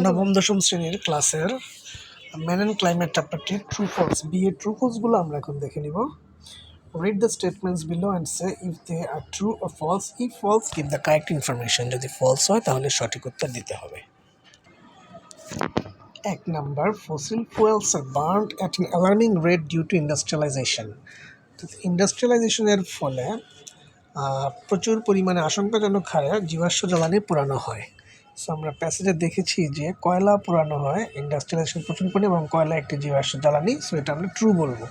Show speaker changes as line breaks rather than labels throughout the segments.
নবম দশম শ্রেণীর ক্লাসের ম্যান অ্যান্ড ক্লাইমেট চ্যাপ্টারটি ট্রু ফলস ট্রু ফলসগুলো আমরা এখন দেখে নিব। Read the statements below and say if they are true or false. If false give the correct information, যদি ফলস হয় তাহলে সঠিক উত্তর দিতে হবে। 1 number, fossil fuels are burned at an alarming rate due to industrialisation. ইন্ডাস্ট্রিয়ালাইজেশনের ফলে প্রচুর পরিমাণে আশঙ্কাজনক হারে জীবাশ্ম জ্বালানি পোড়ানো হয়। সো আমরা প্যাসেজে দেখেছি যে কয়লা পোড়ানো হয়, ইন্ডাস্ট্রিয়ালাইজেশন প্রচুর পরিমাণে, এবং কয়লা একটি জীবাশ্ম জ্বালানি। সো এটা আমরা ট্রু বলবো।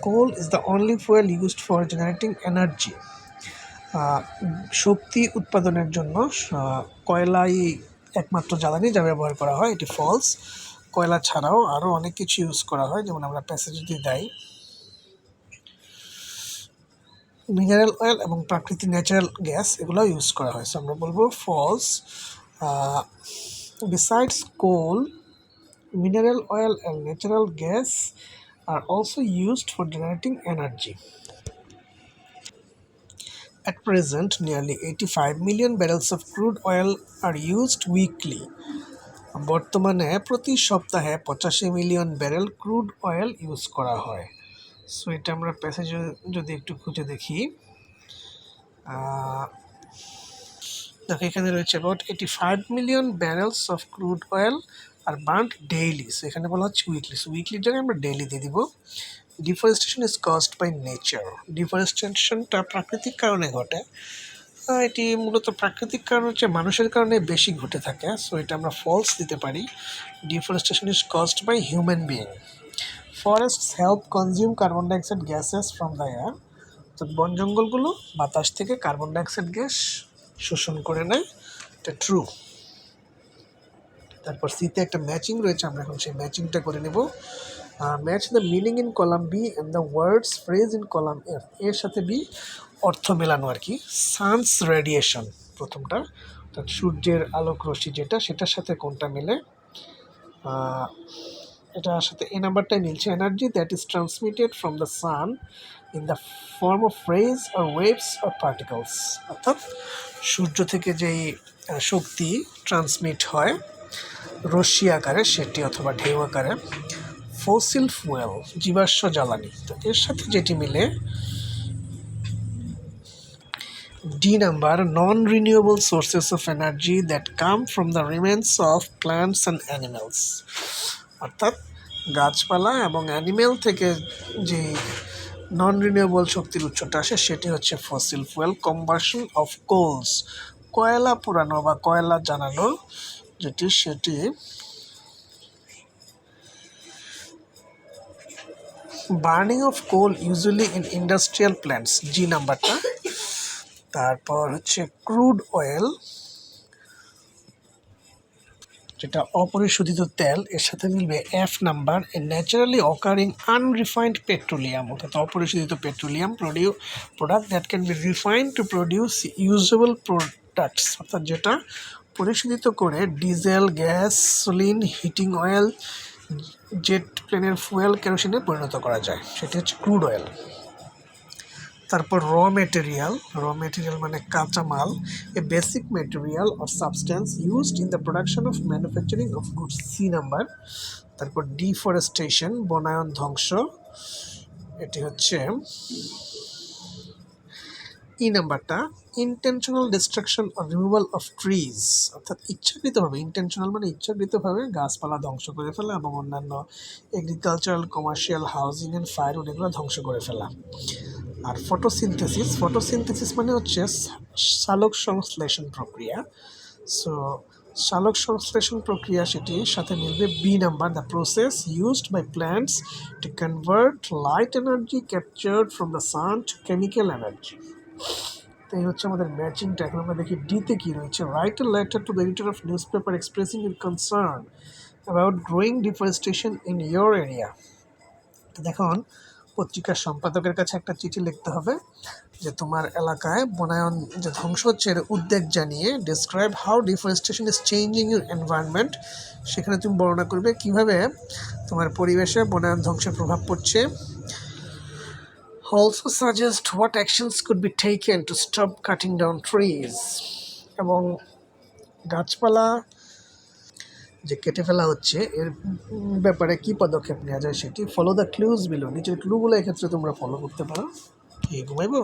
Coal is the only fuel used for generating energy. শক্তি উৎপাদনের জন্য কয়লাই একমাত্র জ্বালানি যা ব্যবহার করা হয়, এটি ফলস। কয়লা ছাড়াও আরও অনেক কিছু ইউজ করা হয়, যেমন আমরা প্যাসেজে যদি দেয় মিনারেল অয়েল এবং প্রাকৃতিক ন্যাচারাল গ্যাস, এগুলো ইউজ করা হয়। সো আমরা বলবো fossils. Besides coal, mineral oil and natural gas are also used for generating energy. At present, nearly 85 million barrels of crude oil are used weekly. বর্তমানে প্রতি সপ্তাহে 85 million barrel crude oil use করা হয়। So এটা আমরা প্যাসেজে যদি একটু খুঁজে দেখি, দেখো এখানে রয়েছে about 85 million ব্যারেলস of crude oil R burned daily. So এখানে বলা হচ্ছে উইকলি, সো উইকলির জায়গায় আমরা ডেইলি দিয়ে দিব। Deforestation is caused by nature. ডিফরেস্টেশনটা প্রাকৃতিক কারণে ঘটে। এটি মূলত প্রাকৃতিক কারণ হচ্ছে মানুষের কারণে বেশি ঘটে থাকে। সো এটা আমরা ফলস দিতে পারি। Deforestation is caused by human being. Forests help consume carbon dioxide gases from the air. তো বন জঙ্গলগুলো বাতাস থেকে কার্বন ডাইঅক্সাইড গ্যাস শোষণ করে নেয়, এটা ট্রু। তারপর সিতে একটা ম্যাচিং রয়েছে, আমরা এখন সেই ম্যাচিংটা করে নেব। Match the meaning in column B and the words phrase in column F. এর সাথে বি অর্থ মেলানো আর কি। সানস রেডিয়েশন প্রথমটা, অর্থাৎ সূর্যের আলোক রশ্মি যেটা, সেটার সাথে কোনটা মেলে, এটার সাথে এই নাম্বারটাই মিলছে। Energy that is transmitted from the sun in the form of rays or waves or particles. অর্থাৎ সূর্য থেকে যেই শক্তি ট্রান্সমিট হয় রশ্মি আকারে, সেটি অথবা ঢেউ আকারে। ফসিল ফুয়েল, জীবাশ্ম জ্বালানি, তো এর সাথে যেটি মিলে D number, non renewable sources of energy that come from the remains of plants and animals. অর্থাৎ গাছপালা এবং অ্যানিমেল থেকে যে নন রিনিউয়েবল শক্তির উৎসটা আসে সেটি হচ্ছে fossil fuel. Combustion of coals, কয়লা পোড়ানো বা কয়লা জ্বালানো যেটি, সেটি burning of coal usually in industrial plants, G নাম্বারটা। তারপর হচ্ছে ক্রুড অয়েল, যেটা অপরিশোধিত তেল, এর সাথে মিলবে F number, a naturally occurring unrefined petroleum, অর্থাৎ অপরিশোধিত petroleum product that can be refined to produce usable products, অর্থাৎ যেটা পরিশোধিত করে diesel, gasoline, heating oil, jet প্লেনের ফুয়েল, কেরোসিনে পরিণত করা যায়, সেটি হচ্ছে ক্রুড অয়েল। তারপর র মেটেরিয়াল মানে কাঁচামাল, a basic material or substance used in the production of manufacturing of goods, C number. তারপর ডিফরেস্টেশন, বনায়ন ধ্বংস, এটি হচ্ছে ই নাম্বারটা। Intentional destruction or removal of trees, অর্থাৎ ইচ্ছাকৃতভাবে, ইন্টেনশনাল মানে ইচ্ছাকৃতভাবে গাছপালা ধ্বংস করে ফেলা এবং অন্যান্য agricultural, commercial, housing and firewood এগুলো ধ্বংস করে ফেলা। আর ফটোসিনথেসিস মানে হচ্ছে সালোক সংশ্লেষণ প্রক্রিয়া। সো সালোক সংশ্লেষণ প্রক্রিয়া, সেটির সাথে মিলবে B number, the process used by plants to convert light energy captured from the sun to chemical energy. তো এই হচ্ছে আমাদের ম্যাচিংটা। এখন আমরা দেখি ডিতে কী রয়েছে। Write a letter to the editor of news paper expressing your concern about growing deforestation in your area. তো দেখুন, পত্রিকার সম্পাদকের কাছে একটা চিঠি লিখতে হবে যে তোমার এলাকায় বনায়ন যে ধ্বংস হচ্ছে এর উদ্বেগ জানিয়ে। Describe how deforestation is changing your environment, সেখানে তুমি বর্ণনা করবে কিভাবে তোমার পরিবেশে বনায়ন ধ্বংসের প্রভাব পড়ছে। Also suggest what actions could be taken to stop cutting down trees, এবং গাছপালা যে কেটে ফেলা হচ্ছে এর ব্যাপারে কি পদক্ষেপ নেওয়া যায় সেটি ফলো দ্য ক্লুজ বিলো, নিচের ক্লুগুলো এক্ষেত্রে তোমরা ফলো করতে পারো। কি ঘুমাইবো?